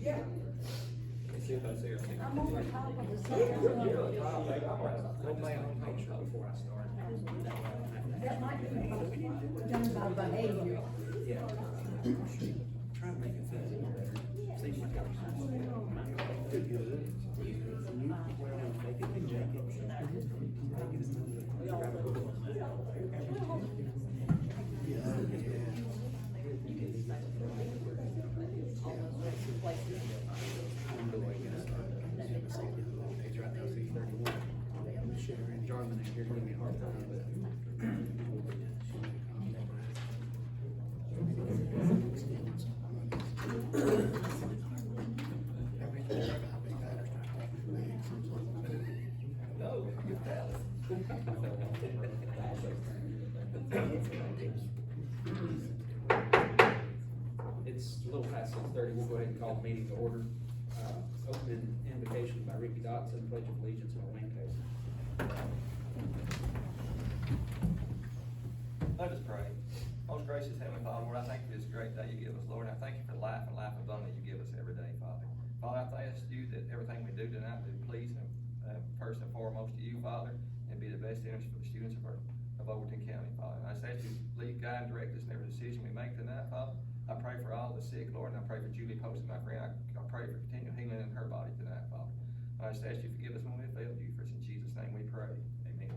Yeah. See if I see her. I'm over top of the second You're one. on top, babe. I'm right on. Go play on page before I start. That might be done by behavior. Yeah. Try to make it fit. Seems like I was. Good. Jarman ain't here to give me a hard time, but. No, you're valid. It's a little past 6:30, we'll go ahead and call the meeting to order. Opening invocation by Ricky Dotson, Pledge of Allegiance by Wayne Taylor. Let us pray. Most gracious Heavenly Father, Lord, I thank you for this great day you give us, Lord, and I thank you for life and life abundant you give us every day, Father. Father, I ask you that everything we do tonight be pleasing, first and foremost to you, Father, and be the best interest for the students of Overton County, Father. And I just ask you to lead, guide, and direct us in every decision we make tonight, Father. I pray for all the sick, Lord, and I pray for Julie Poston, my friend. I pray for continual healing in her body tonight, Father. I just ask you to forgive us when we failed you. For it's in Jesus' name we pray. Amen.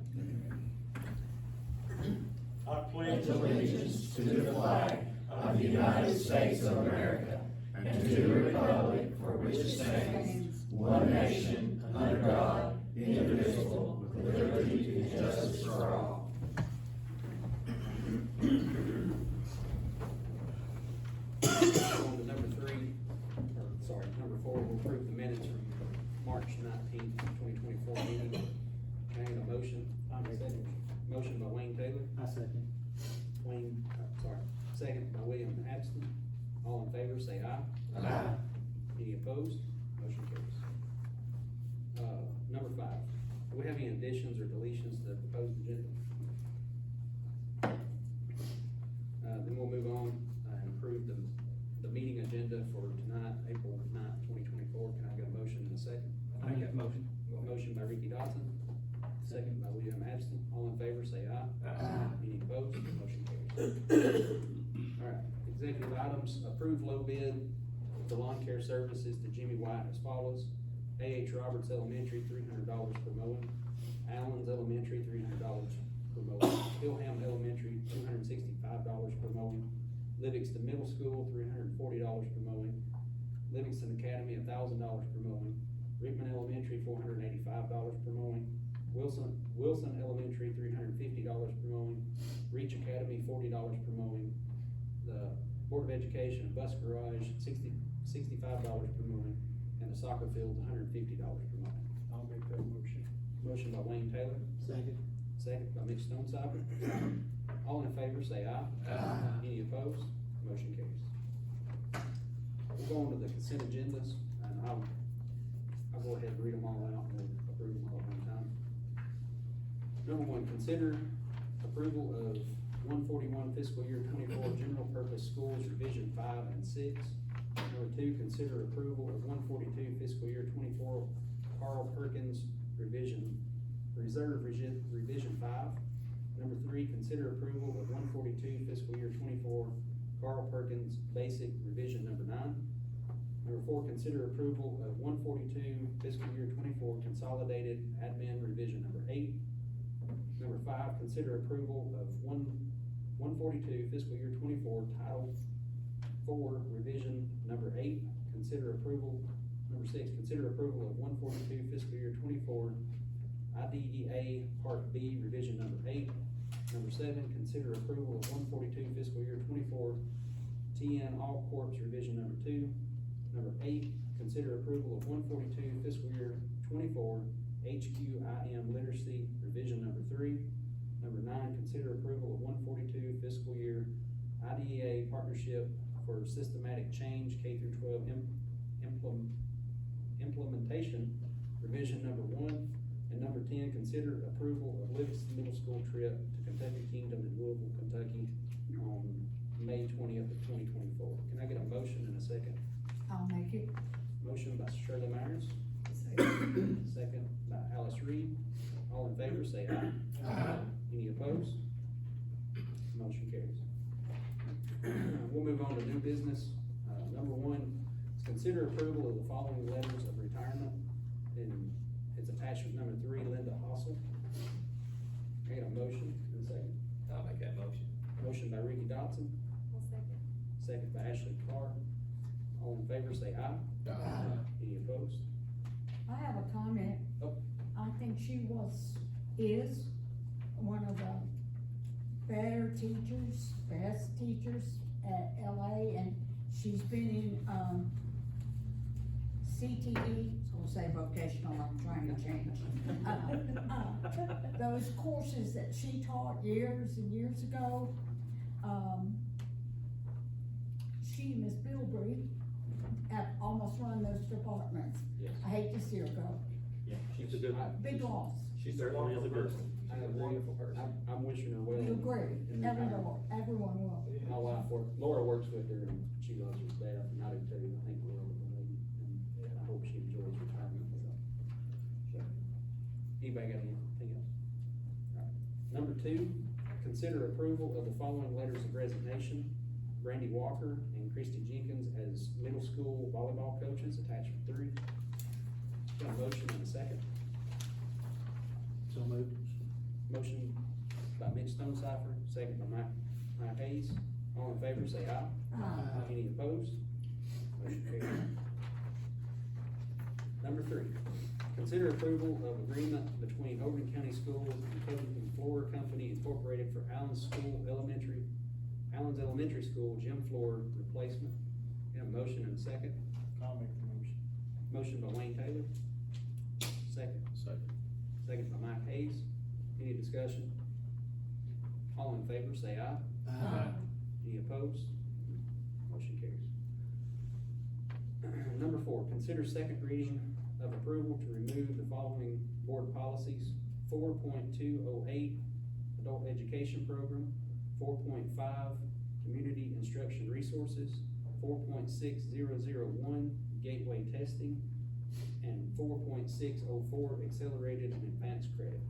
I pledge allegiance to the flag of the United States of America and to the republic for which it stands, one nation, under God, indivisible, with liberty and justice for all. On to number 4, we'll approve the minutes from March 19th, 2024 meeting. Can I get a motion? Motion by Wayne Taylor. I second. Second by William Abston. All in favor, say aye. Aye. Any opposed? Motion carries. Number 5, do we have any additions or deletions to the proposed agenda? Then we'll move on and approve the meeting agenda for tonight, April 9th, 2024. Can I get a motion in a second? I make that motion. Motion by Ricky Dotson, second by William Abston. All in favor, say aye. Aye. Any opposed? Motion carries. All right, executive items, approve low bid for lawn care services to Jimmy White as follows. A.H. Roberts Elementary, $300 per mowing. Allen's Elementary, $300 per mowing. Hillham Elementary, $265 per mowing. Livingston Middle School, $340 per mowing. Livingston Academy, $1,000 per mowing. Rickman Elementary, $485 per mowing. Wilson Elementary, $350 per mowing. Reach Academy, $40 per mowing. The Board of Education Bus Garage, $65 per mowing. And the soccer field, $150 per mowing. I'll make that motion. Motion by Wayne Taylor, Second. second by Mitch Stonesifer. All in favor, say aye. Aye. Any opposed? Motion carries. We'll go on to the consent agendas, and I'll go ahead and read them all out, and we'll approve them all at one time. Number 1, consider approval of 141 fiscal year 24 general purpose schools revision 5 and 6. Number 2, consider approval of 142 fiscal year 24 Carl Perkins revision 5. Number 3, consider approval of 142 fiscal year 24 Carl Perkins basic revision number 9. Number 4, consider approval of 142 fiscal year 24 consolidated admin revision number 8. Number 5, consider approval of 142 fiscal year 24 Title 4 revision number 8. Consider approval. Number 6, consider approval of 142 fiscal year 24 IDEA Part B revision number 8. Number 7, consider approval of 142 fiscal year 24 TN All Corps revision number 2. Number 8, consider approval of 142 fiscal year 24 HQIM Literacy revision number 3. Number 9, consider approval of 142 fiscal year IDEA Partnership for Systematic Change K-12 Implementation revision number 1. And number 10, consider approval of Livingston Middle School trip to Kentucky Kingdom in Louisville, Kentucky on May 20th of 2024. Can I get a motion in a second? I'll make it. Motion carries. We'll move on to new business. Number one is consider approval of the following letters of retirement, and it's attachment number 3, Linda Hossel. I got a motion and a second. I'll make that motion. Motion by Ricky Dotson, I'll second. second by Ashley Carr. All in favor, say aye. Any opposed? I have a comment. Oh. I think she is one of the better teachers, best teachers at LA, and she's been in, CTE, so we'll say vocational, I'm trying to change. Those courses that she taught years and years ago, she and Miss Bilbrey have almost run those departments. Yes. I hate to see her go, Yeah, she's a good one. big loss. She certainly is a good one. I She's a agree. wonderful person. I'm wishing her well. You agree, in retirement. everyone will. My wife Laura works with her, and she loves her staff, and I do too. I think we're over the lady, and I hope she enjoys retirement. So, anybody got anything else? All right. Number 2, consider approval of the following letters of resignation. Brandy Walker and Christy Jenkins as middle school volleyball coaches, attachment 3. Got a motion and a second. So moved. Motion by Mitch Stonecipher, second by Mike Hayes. All in favor, say aye. Any opposed? Motion carries. Number 3, consider approval of agreement between Overton County Schools and Covington Floor Company Incorporated for Allen's Elementary School gym floor replacement. Got a motion and a second. I'll make the motion. Motion by Wayne Taylor. Second. Second by Mike Hayes. Any discussion? All in favor, say aye. Any opposed? Motion carries. Number 4, consider second reading of approval to remove the following board policies: 4.208, adult education program; 4.5, community instruction resources; 4.6001, gateway testing; and 4.604, accelerated and advanced credit.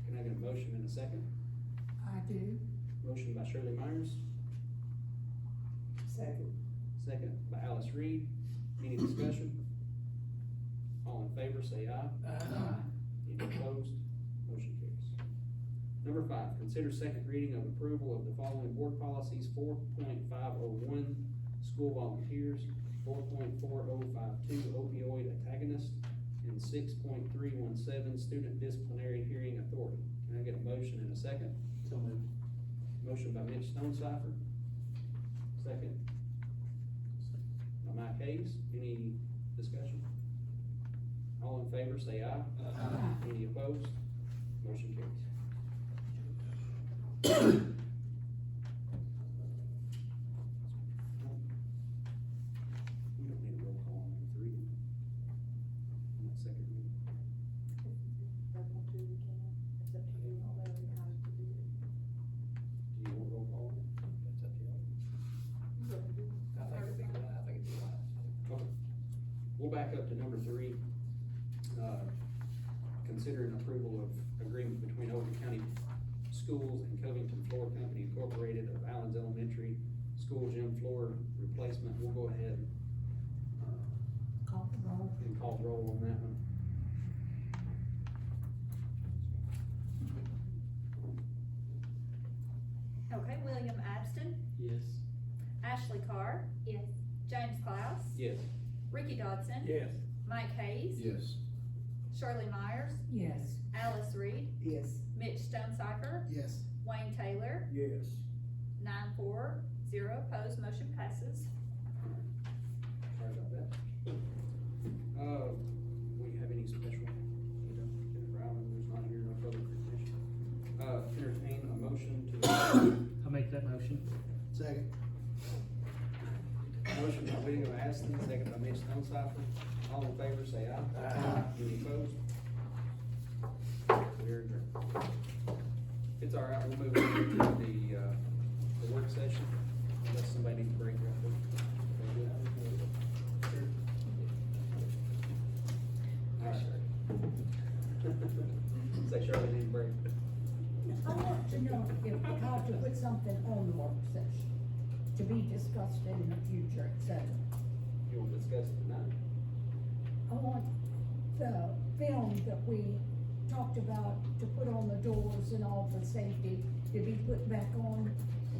Can I get a motion and a second? I do. Motion by Shirley Myers, Second. second by Alice Reed. Any discussion? All in favor, say aye. Any opposed? Motion carries. Number 5, consider second reading of approval of the following board policies: 4.501, school volunteers; 4.4052, opioid antagonist; and 6.317, student disciplinary hearing authority. Can I get a motion and a second? So moved. Motion by Mitch Stonecipher, second by Mike Hayes. Any discussion? All in favor, say aye. Any opposed? Motion carries. We don't need a roll call on number 3. On that second reading. Do you want roll call? That's up to you. I think it'd be wise. Okay. We'll back up to number 3. Consider an approval of agreement between Overton County Schools and Covington Floor Company Incorporated of Allen's Elementary School gym floor replacement. We'll go ahead, Call the roll. and call the roll on that one. Okay, William Abston, Yes. Ashley Carr. Yes. James Klaus. Yes. Ricky Dodson. Yes. Mike Hayes. Yes. Shirley Myers. Yes. Alice Reed. Yes. Mitch Stonecipher. Yes. Wayne Taylor. Yes. 9-4, 0 opposed, motion passes. Sorry about that. We have any special, Ryland, who's not here, no further petition. Entertain a motion to, I'll make that motion. Second. motion by William Aston, second by Mitch Stonecipher. All in favor, say aye. Any opposed? We're adjourned. It's all right, we'll move on to the work session, unless somebody needs a break right quick. All right. Say Shirley needs a break. I want to know if we have to put something on to be discussed in the future, et cetera. You will discuss it tonight. I want the film that we talked about to put on the doors and all for safety to be put back on,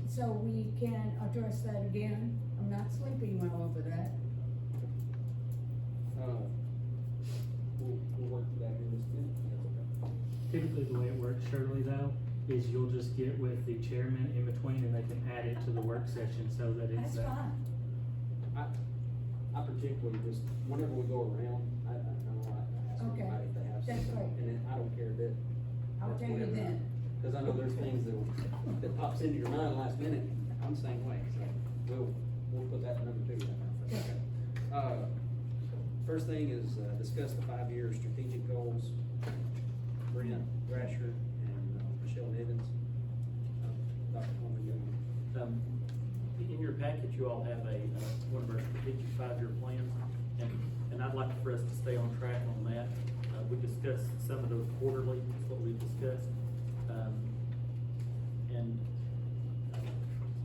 so we can address that again. I'm not sleeping well over that. We'll work to that in just a minute, if that's okay. Typically, the way it works, Shirley, though, is you'll just get with the chairman in between and they can add it to the work session so that it's. That's fine. I particularly just, whenever we go around, I don't like to ask Okay, everybody if they have that's something, great. and then I don't care that. I'll that's tell you whatever. then. Cause I know there's things that pops into your mind last minute, I'm the same way, so we'll put that number two right now. Okay. First thing is, discuss the 5-year strategic goals. Brent Brasher and Michelle Nevins. Dr. Coleman, you In your packet, you all have one of our strategic 5-year plans, and I'd like for us to stay on track on that. We discussed some of those quarterly, that's what we discussed. And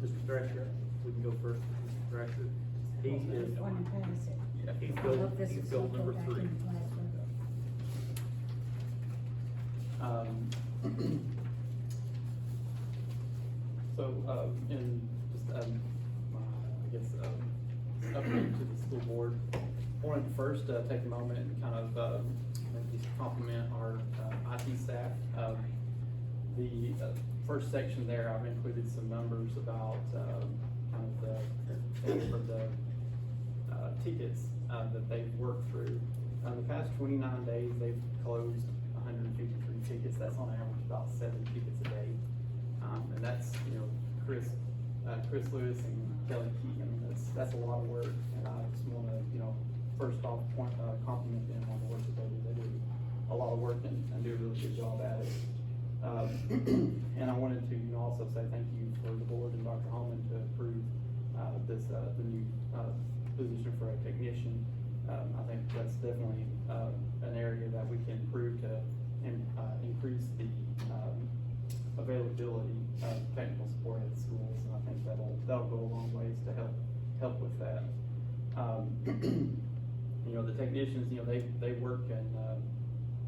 Mr. Thrasher, we can go first, Mr. Thrasher. He is, One and pass it. yeah, he's I goal, hope this he's is goal so number back 3. in the classroom. In just, I guess, update to the school board, I wanted to first, take a moment and kind of, maybe just compliment our, IT staff. The first section there, I've included some numbers about, kind of for the tickets, that they've worked through. The past 29 days, they've closed 153 tickets. That's on average about 7 tickets a day. And that's, Chris Lewis and Kelly Keegan, that's a lot of work, and I just wanna, first off, compliment them on the work that they do. They do a lot of work and do a really good job at it. And I wanted to, also say thank you for the board and Dr. Holman to approve, the new, position for a technician. I think that's definitely, an area that we can improve to, increase the, availability of technical support at schools, and I think that'll go a long ways to help with that. The technicians, they work and,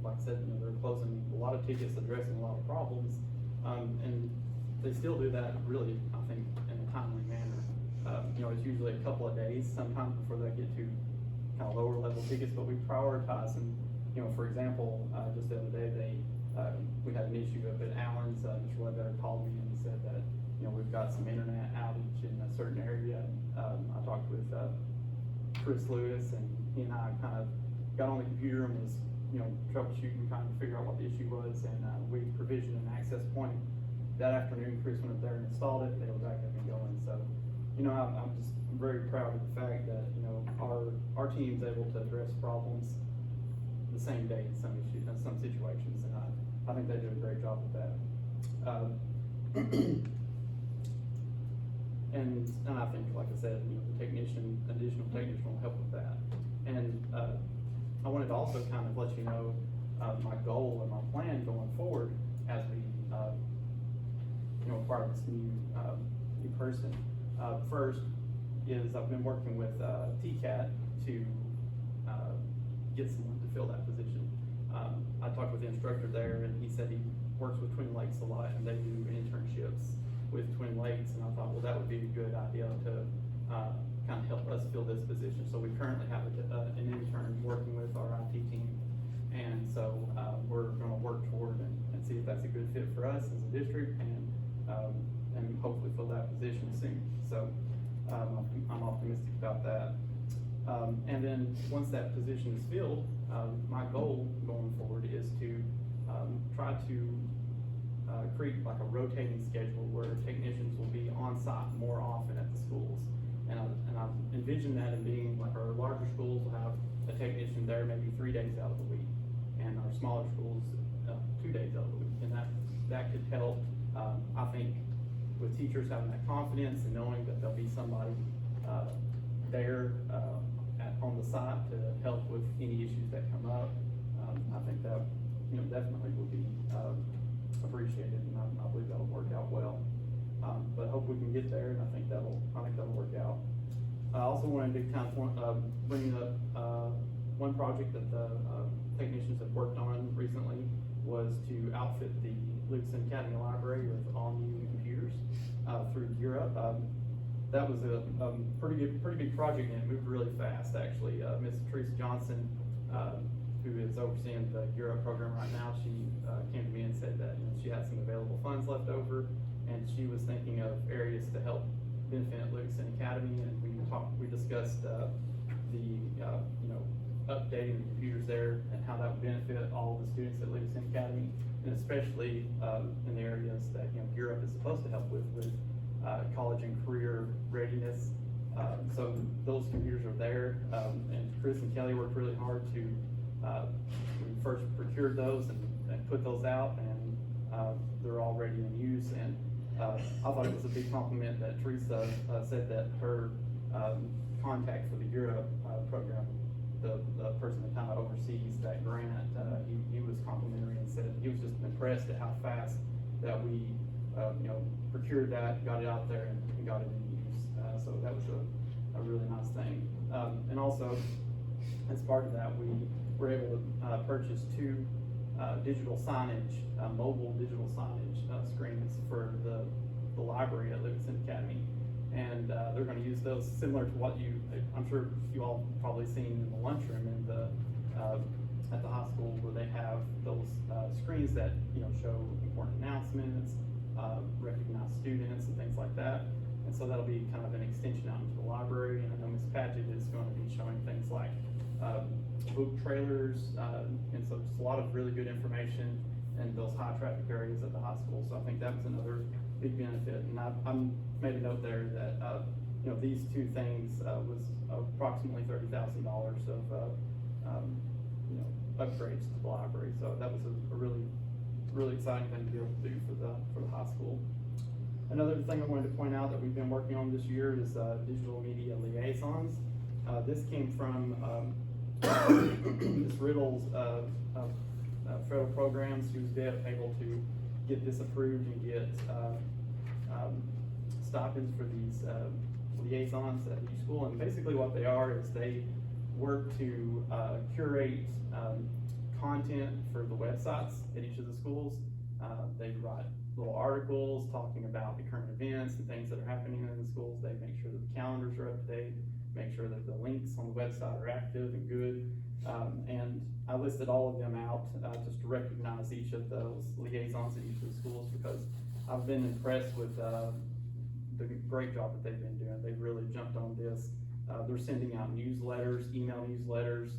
like I said, they're closing a lot of tickets, addressing a lot of problems, and they still do that really, I think, in a timely manner. It's usually a couple of days sometimes before they get to kind of lower level tickets, but we prioritize them. For example, just the other day, we had an issue up at Allen's. Mr. Ledbetter called me and said that, we've got some internet outage in a certain area. I talked with, Chris Lewis, and he and I kind of got on the computer and was, troubleshooting, trying to figure out what the issue was, and, we provisioned an access point. That afternoon, Chris went up there and installed it, and they were back up and going. So, I'm just very proud of the fact that, our team's able to address problems the same day in some issues, in some situations, and I think they do a great job with that. And I think, like I said, the additional technician will help with that. And, I wanted to also kind of let you know, my goal and my plan going forward as we, acquire this new person. First is I've been working with, TCAT to, get someone to fill that position. I talked with the instructor there, and he said he works with Twin Lakes a lot, and they do internships with Twin Lakes, and I thought, well, that would be a good idea to, kind of help us fill this position. So we currently have an intern working with our IT team, and so, we're gonna work toward and see if that's a good fit for us as a district, and hopefully fill that position soon. So, I'm optimistic about that. And then, once that position is filled, my goal going forward is to, try to, create like a rotating schedule where technicians will be on site more often at the schools. And I envision that in being like our larger schools will have a technician there maybe 3 days out of the week, and our smaller schools, 2 days out of the week. And that could help, I think, with teachers having that confidence and knowing that there'll be somebody, there, on the site to help with any issues that come up. I think that, definitely will be, appreciated, and I believe that'll work out well. But I hope we can get there, and I think that'll work out. I also wanted to kind of bring up one project that the technicians have worked on recently was to outfit the Lucas Academy Library with all new computers through Gear Up. That was a pretty big project, and it moved really fast, actually. Miss Teresa Johnson, who is overseeing the Gear Up program right now, she came to me and said that she had some available funds left over, and she was thinking of areas to help benefit Lucas Academy, and we discussed the updating the computers there and how that would benefit all of the students at Lucas Academy, and especially in the areas that Gear Up is supposed to help with college and career readiness. So those computers are there, and Chris and Kelly worked really hard to we first procured those and put those out, and they're all ready in use. And I thought it was a big compliment that Teresa said that her contact for the Gear Up program, the person that kind of oversees that grant, he was complimentary and said he was just impressed at how fast that we procured that, got it out there, and got it in use. So that was a really nice thing. And also, as part of that, we were able to purchase 2 digital signage, mobile digital signage screens for the library at Lucas Academy. And they're going to use those similar to what I'm sure you all probably seen in the lunchroom at the high school, where they have those screens that show important announcements, recognize students and things like that. And so that'll be kind of an extension out into the library. And I know Ms. Patchett is going to be showing things like book trailers, and so just a lot of really good information in those high traffic areas at the high school. So I think that was another big benefit. And I'm made a note there that these 2 things was approximately $30,000 of upgrades to the library. So that was a really exciting thing to be able to do for the high school. Another thing I wanted to point out that we've been working on this year is digital media liaisons. This came from Ms. Riddle's federal programs. She was able to get this approved and get stipends for these liaisons at each school. And basically what they are is they work to curate content for the websites at each of the schools. They write little articles talking about the current events and things that are happening in the schools. They make sure that the calendars are up to date, make sure that the links on the website are active and good. And I listed all of them out just to recognize each of those liaisons at each of the schools, because I've been impressed with the great job that they've been doing. They've really jumped on this. They're sending out newsletters, email newsletters,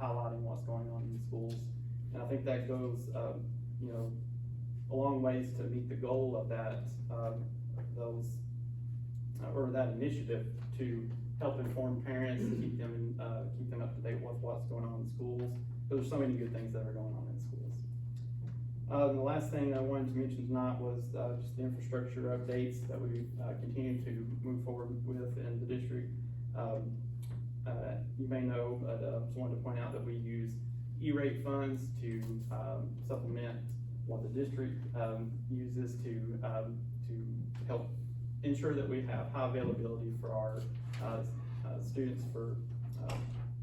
highlighting what's going on in the schools. And I think that goes, a long ways to meet the goal of that, that initiative to help inform parents and keep them up to date with what's going on in schools. There's so many good things that are going on in schools. The last thing I wanted to mention tonight was just the infrastructure updates that we continue to move forward with in the district. You may know, but I just wanted to point out that we use E-rate funds to supplement what the district uses to help ensure that we have high availability for our students for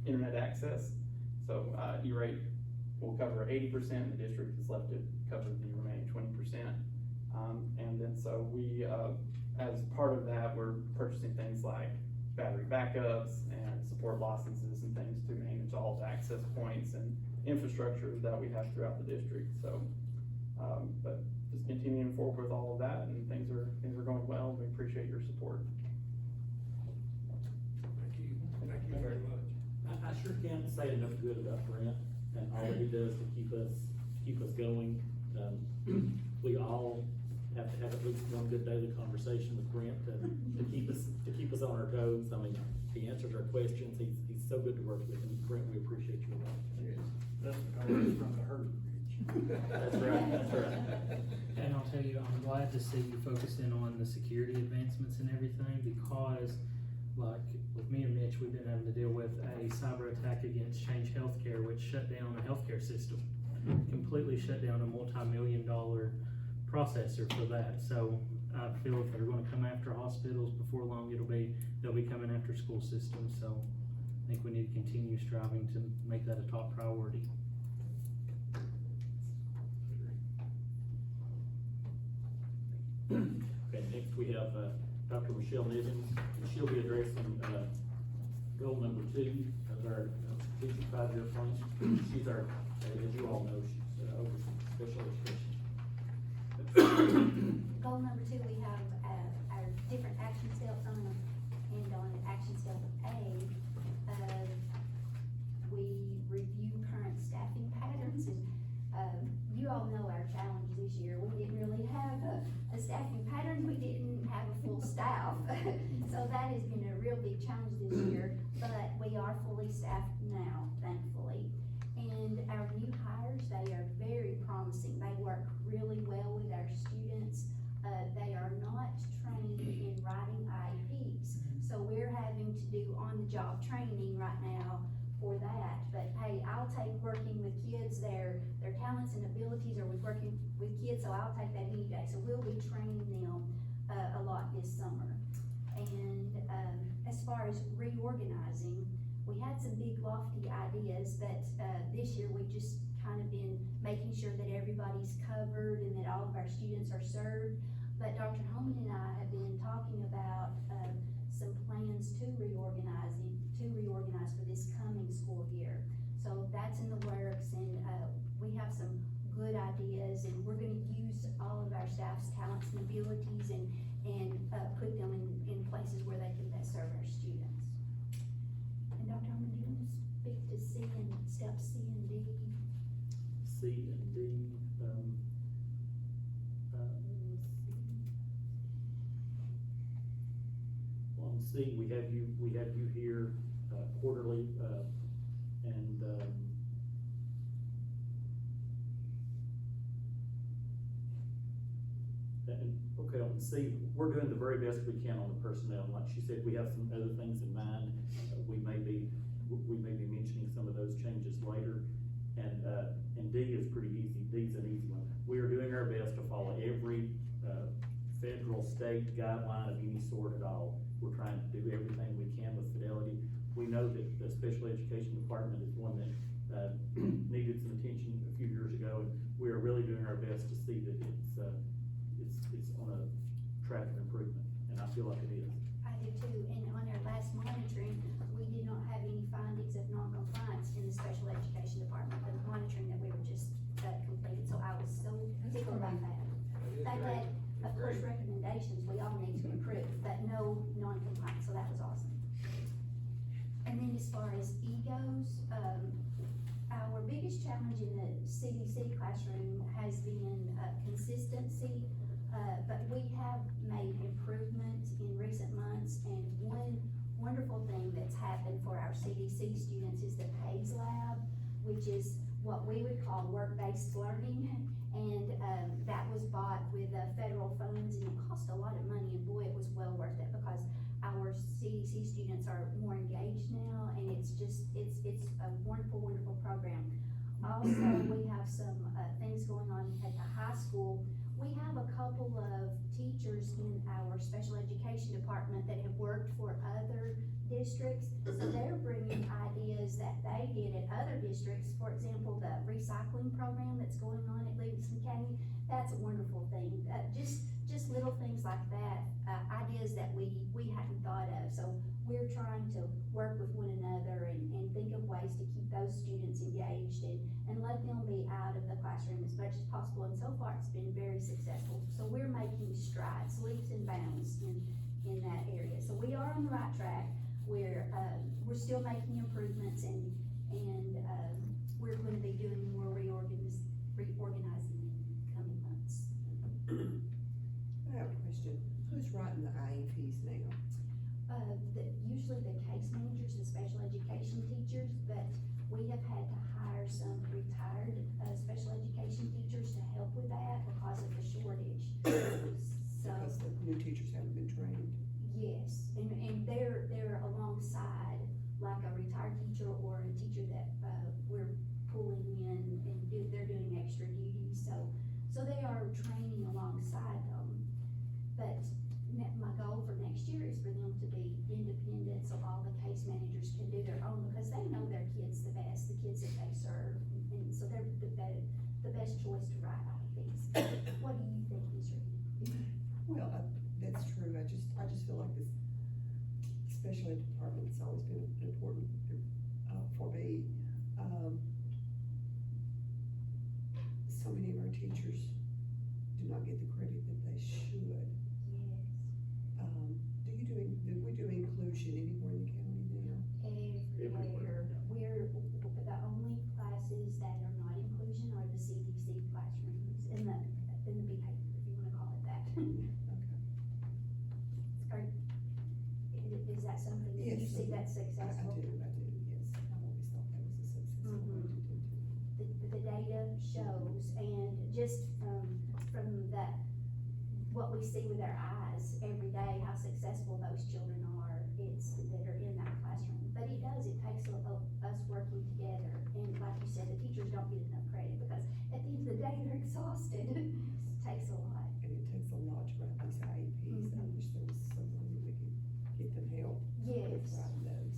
internet access. So E-rate will cover 80%, the district is left to cover the remaining 20%. And then so we, as part of that, we're purchasing things like battery backups and support licenses and things to manage all the access points and infrastructure that we have throughout the district. So, but just continuing forward with all of that, and things are going well. We appreciate your support. Thank you very much. I sure can't say enough good about Brent and all that he does to keep us going. We all have to have at least one good daily conversation with Brent to keep us on our toes. I mean, he answers our questions. He's so good to work with, and Brent, we appreciate you a lot. Yes, that's because from the herd bridge. That's right, that's right. And I'll tell you, I'm glad to see you focusing on the security advancements and everything, because like with me and Mitch, we've been having to deal with a cyber attack against Change Healthcare, which shut down the healthcare system, completely shut down a multi-million-dollar processor for that. So I feel if they're gonna come after hospitals before they'll be coming after school systems, so I think we need to continue striving to make that a top priority. Okay, next we have, Dr. Michelle Nivens, and she'll be addressing, goal number 2 of our strategic 5-year plan. She's our, as you all know, she's, over special education. Goal number 2, we have, our different action steps on, and on action step A, we review current staffing patterns, and, you all know our challenge this year. We didn't really have a staffing pattern, we didn't have a full staff. So that has been a real big challenge this year, but we are fully staffed now, thankfully. And our new hires, they are very promising. They work really well with our students. They are not trained in writing IEPs, so we're having to do on-the-job training right now for that. But hey, I'll take working with kids, their talents and abilities are with working with kids, so I'll take that any day. So we'll be training them a lot this summer. And as far as reorganizing, we had some big lofty ideas, but this year we've just kind of been making sure that everybody's covered and that all of our students are served. But Dr. Holman and I have been talking about some plans to reorganize for this coming school year. So that's in the works, and we have some good ideas, and we're gonna use all of our staff's talents and abilities and put them in places where they can best serve our students. And Dr. Holman, do you want to speak to step C and D? C and D, let's see. Well, on C, we have you here, quarterly, and, okay, on C, we're doing the very best we can on the personnel. Like she said, we have some other things in mind. We may be mentioning some of those changes later. And D is pretty easy. D's an easy one. We are doing our best to follow every, federal, state guideline of any sort at all. We're trying to do everything we can with fidelity. We know that the special education department is one that, needed some attention a few years ago, and we are really doing our best to see that it's on a track of improvement, and I feel like it is. I do too, and on our last monitoring, we did not have any findings of non-compliance in the special education department, the monitoring that we were just completed, so I was so tickled about that. They had, of course, recommendations we all need to improve, but no non-compliance, so that was awesome. And then as far as E goes, our biggest challenge in the CDC classroom has been consistency, but we have made improvements in recent months, and one wonderful thing that's happened for our CDC students is the PACE Lab, which is what we would call work-based learning, and that was bought with federal funds, and it cost a lot of money, and boy, it was well worth it, because our CDC students are more engaged now, and it's a wonderful, wonderful program. Also, we have some things going on at the high school. We have a couple of teachers in our special education department that have worked for other districts, so they're bringing ideas that they did at other districts. For example, the recycling program that's going on at Livingston County, that's a wonderful thing. Just little things like that, ideas that we hadn't thought of. So we're trying to work with one another and think of ways to keep those students engaged and let them be out of the classroom as much as possible. And so far, it's been very successful. So we're making strides, leaps and bounds in that area. So we are on the right track. We're still making improvements, and we're going to be doing more reorganizing in coming months. I have a question. Who's writing the IEPs now? Usually the case managers and special education teachers, but we have had to hire some retired special education teachers to help with that because of the shortage. So, Because the new teachers haven't been trained. yes, and they're alongside like a retired teacher or a teacher that we're pulling in, and they're doing extra duties, so they are training alongside them. But my goal for next year is for them to be independent special ed department's always been important, for me. So many of our teachers do not get the credit that they should. Yes. Do we do inclusion anywhere in the county now? Everywhere. We're, the only classes that are not inclusion are the CDC classrooms in the behavior, if you wanna call it that. Okay. Is that something that you Yes, see that's I successful? do, yes. I've always thought that was a successful way to do it. The data shows, and just from that, what we see with our eyes every day, how successful those children are, that are in that classroom. But it takes us working together, and like you said, the teachers don't get enough credit, because at the end of the day, they're exhausted. It takes a lot. And it takes a lot to write these IEPs. I wish there was someone that we could get them help with Yes. writing those.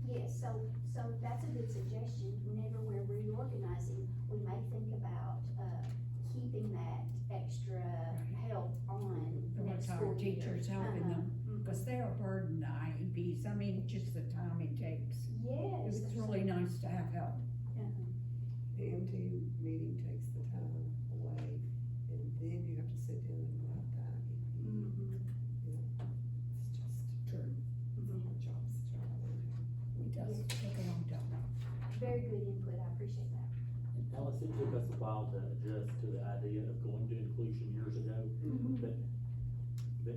Yes, so that's a good suggestion. Whenever we're reorganizing, we may think about, keeping that extra help on The next school retired year. teachers helping them, Mhm. cause they're a burden to IEPs, I mean, just the time it takes. Yes. It's really nice to have help. The MT meeting takes the time away, and then you have to sit down and write the IEP. Mhm. You know, it's just True. our job's a job. It does take a long time. Very good input, I appreciate that. Alice, it took us a while to adjust to the idea of going to inclusion years ago, but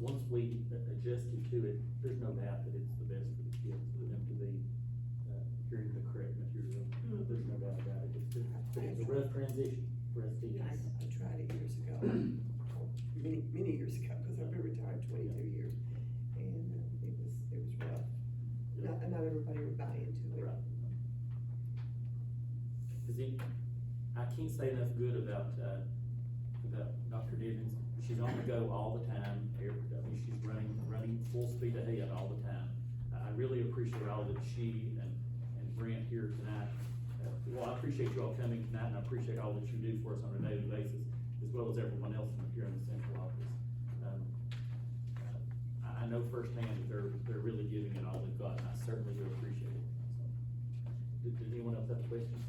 once we adjusted to it, there's no doubt that it's the best for the kids, for them to be, hearing the correct material. There's no doubt about it. It's a rough transition for us teachers. I tried it years ago, many years ago, because I've been retired 22 years, and it was rough. Not everybody would buy into it. Right. I can't say enough good about Dr. Divins. She's on the go all the time. I mean, she's running full speed ahead all the time. I really appreciate all that she and Brent here tonight. Well, I appreciate you all coming tonight, and I appreciate all that you do for us on a daily basis, as well as everyone else here in the central office. I know firsthand that they're really giving it all they've got, and I certainly do appreciate it. So, does anyone else have questions?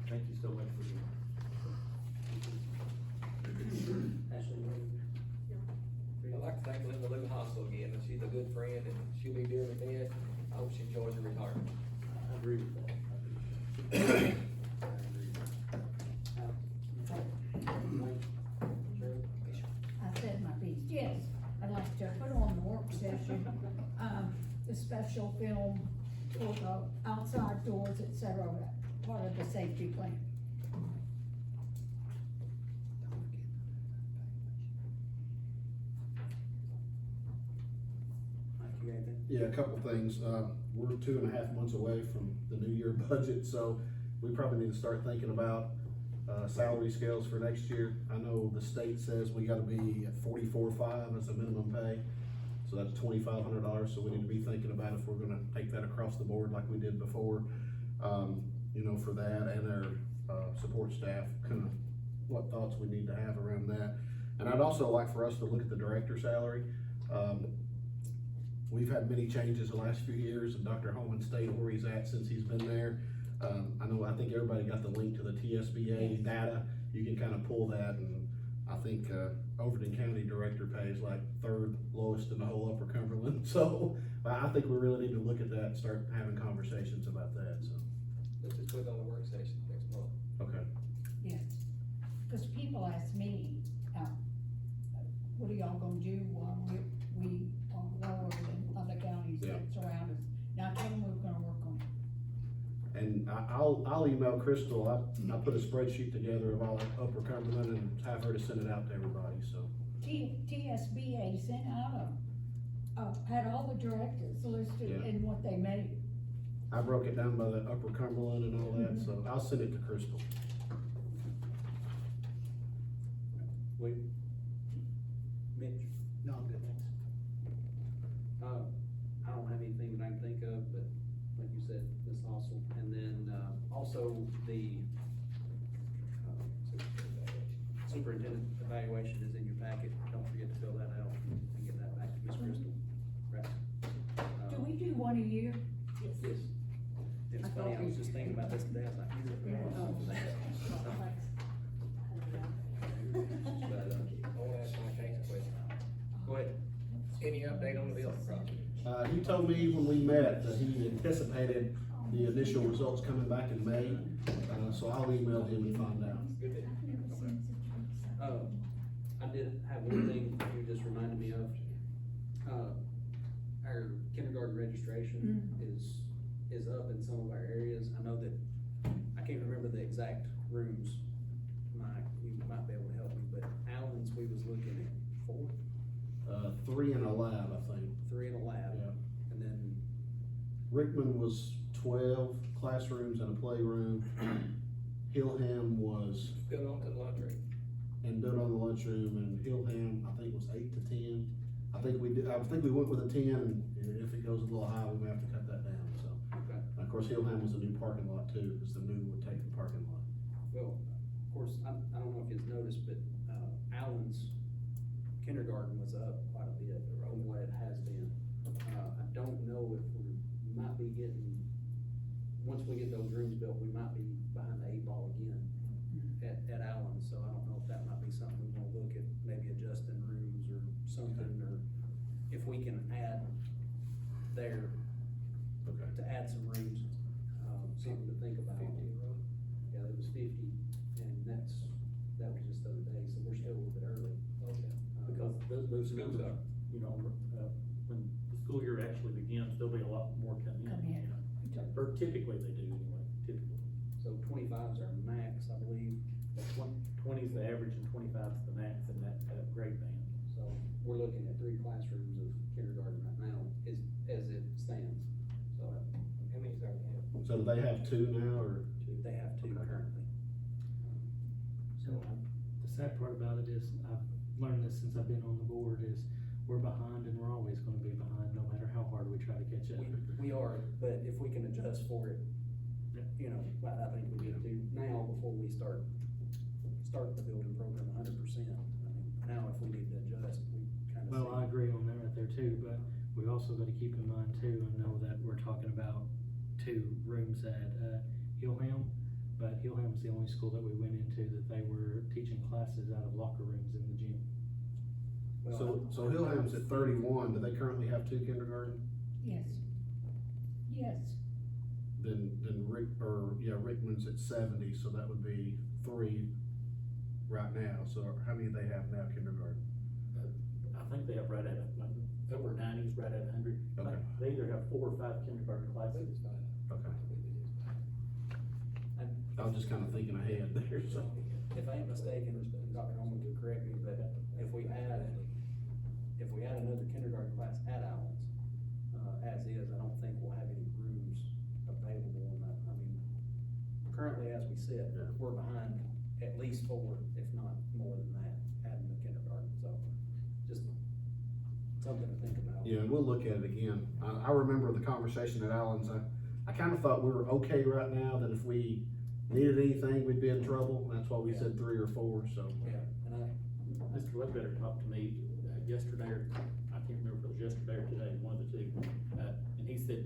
Thank you so much for doing Ashley, I'd like to thank Linda Luke Hospital again, and she's a good friend, and she'll be doing the best, and I hope she enjoys her retirement. I agree with that. I said my piece, yes, I'd like to put on the work session, the special film for the outside doors, et cetera, part of the safety plan. Yeah, a couple things. We're 2.5 months away from the new year budget, so we probably need to start thinking about salary scales for next year. I know the state says we gotta be at 44.5 as a minimum pay, so that's $2,500, so we need to be thinking about if we're gonna take that across the board like we did before. You know, for that and our support staff, kind of what thoughts we need to have around that. And I'd also like for us to look at the director salary. We've had many changes the last few years, and Dr. Holman stayed where he's at since he's been there. I think everybody got the link to the TSBA data. You can kind of pull that, and I think Overton County Director pay is like 3rd lowest in the whole Upper Cumberland. So I think we really need to look at that and start having conversations about that, so. Let's just put it on the work session next month. Okay. Yes, cause people ask me, what are y'all gonna do while we are lower than other counties that surround us? And I told them we're gonna work on it. And I'll email Crystal. I put a spreadsheet together of all Upper Cumberland and have her to send it out to everybody, so. TSBA sent out had all the directors listed Yeah. and what they made. I broke it down by the Upper Cumberland and all that, so I'll send it to Crystal. Wait. Mitch? No, I'm good, thanks. I don't have anything that I can think of, but like you said, Ms. Hossel, and then, also the, superintendent evaluation is in your packet, don't forget to fill that out. update on the building process? He told me when we met that he anticipated the initial results coming back in May, so I'll email him and find out. Good deal. I did have one thing you just reminded me of. Our kindergarten registration is up in some of our areas. I know that, I can't remember the exact rooms. Mike, you might be able to help me, but Allen's, we was looking at 4, 3 in a lab, I think. 3 in a lab. Yeah. And then, Rickman was 12 classrooms and a playroom. Hillham was, Going on to the lunchroom. and built on the lunchroom, and Hillham, I think, was 8 to 10. I think we went with a 10, and if it goes a little high, we may have to cut that down, so. okay. And of course, Hillham was a new parking lot too, because the new would take the parking lot. Well, of course, I don't know if you've noticed, but, Allen's kindergarten was up quite a bit from what it has been. I don't know if we might be getting, once we get those rooms built, we might be behind the 8 ball again at Allen's, so I don't know if that might be something we wanna look at, maybe adjusting rooms or something, or if we can add there, Okay. to add some rooms, something to think about. Yeah, it was 50, and that was just the other day, so we're still a little bit early. Okay. Because those Schools numbers, are. you know, when the school year actually begins, there'll be a lot more coming in. Come in. you know. Or typically they do anyway, typically. So 25's our max, I believe, 20 is the average and 25 is the max in that grade band. so we're looking at 3 classrooms of kindergarten right now, as it stands. So How many is already have? So do they have 2 now, or? they have 2 Okay. currently. So, The sad part about it is, I've learned this since I've been on the board, is we're behind and we're always gonna be behind, no matter how hard we try to catch up. we are, but if we can adjust for it, Yeah. you know, I think we need to now before we start the building program 100%. I mean, now if we need to adjust, we kind of. Well, I agree on that right there too, but we also gotta keep in mind too, and know that we're talking about 2 rooms at, Hillham, but Hillham's the only school that we went into that they were teaching classes out of locker rooms in the gym. So Hillham's at 31, do they currently have 2 kindergarten? Yes. Yes. Then Rickman's at 70, so that would be 3 right now, so how many do they have now kindergarten? I think they have right at, like, upper 90s, right at 100. Okay. They either have 4 or 5 kindergarten classes. Okay. I was just kinda thinking ahead there, so. If I ain't mistaken, Dr. Holman could correct me, but if we add another kindergarten class at Allen's, as is, I don't think we'll have any rooms available on that. I mean, currently as we sit, Yeah. we're behind at least 4, if not more than that, adding the kindergarten, so just something to think about. Yeah, and we'll look at it again. I remember the conversation at Allen's, I kinda thought we were okay right now, that if we needed anything, we'd be in trouble, and that's why we said 3 or 4, so. Yeah, and Mr. Ledbetter talked to me yesterday, or I can't remember if it was yesterday or today, one of the 2. And he said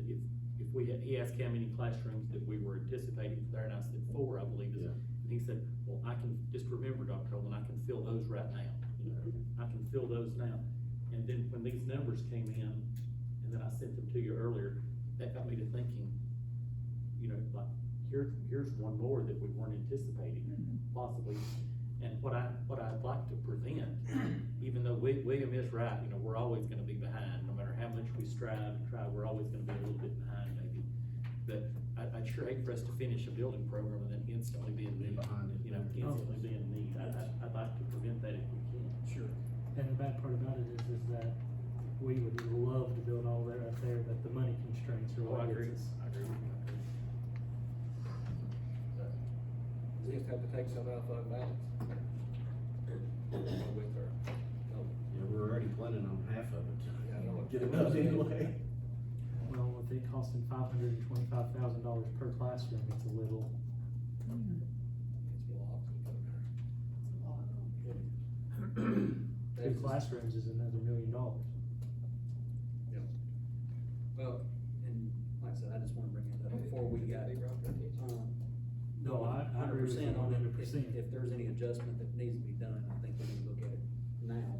he asked how many classrooms that we were anticipating there, and I said 4, I believe. Yeah. And he said, well, I can, just remember, Dr. Holden, I can fill those right now. You know, I can fill those now. And then when these numbers came in, and then I sent them to you earlier, that got me to thinking, you know, like, here's one more that we weren't anticipating, possibly. And what I'd like to prevent, even though William is right, you know, we're always gonna be behind, no matter how much we strive and try, we're always gonna be a little bit behind maybe. But I'd sure hate for us to finish a building program and then instantly be in need, Behind it. you know, instantly be in need. I'd like to prevent that if we can. Sure. And the bad part about it is that we would love to build all that up there, but the money constraints are Oh, I what agree. gets us. I agree with you. We just have to take some out of fund balance. With her. Yeah, we're already planning on half of it. Yeah, I know what- Get it done anyway. Well, with it costing $525,000 per classroom, it's a little. It's blocks. Two classrooms is another $1 million. Well, and like I said, I just wanna bring it up before we got, No, I agree with you 100% on it. 100%. If there's any adjustment that needs to be done, I think we need to look at it now.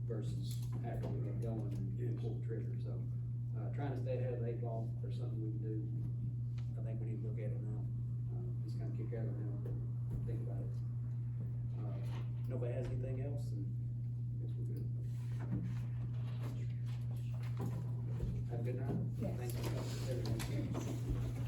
versus after we get going and pull the trigger, so, trying to stay ahead of the 8 ball, if there's something we can do, I think we need to look at it now, just kind of kick out around, think about it. Nobody has anything else, and I guess we're good. Have a good night. Yes. Thank you, everyone.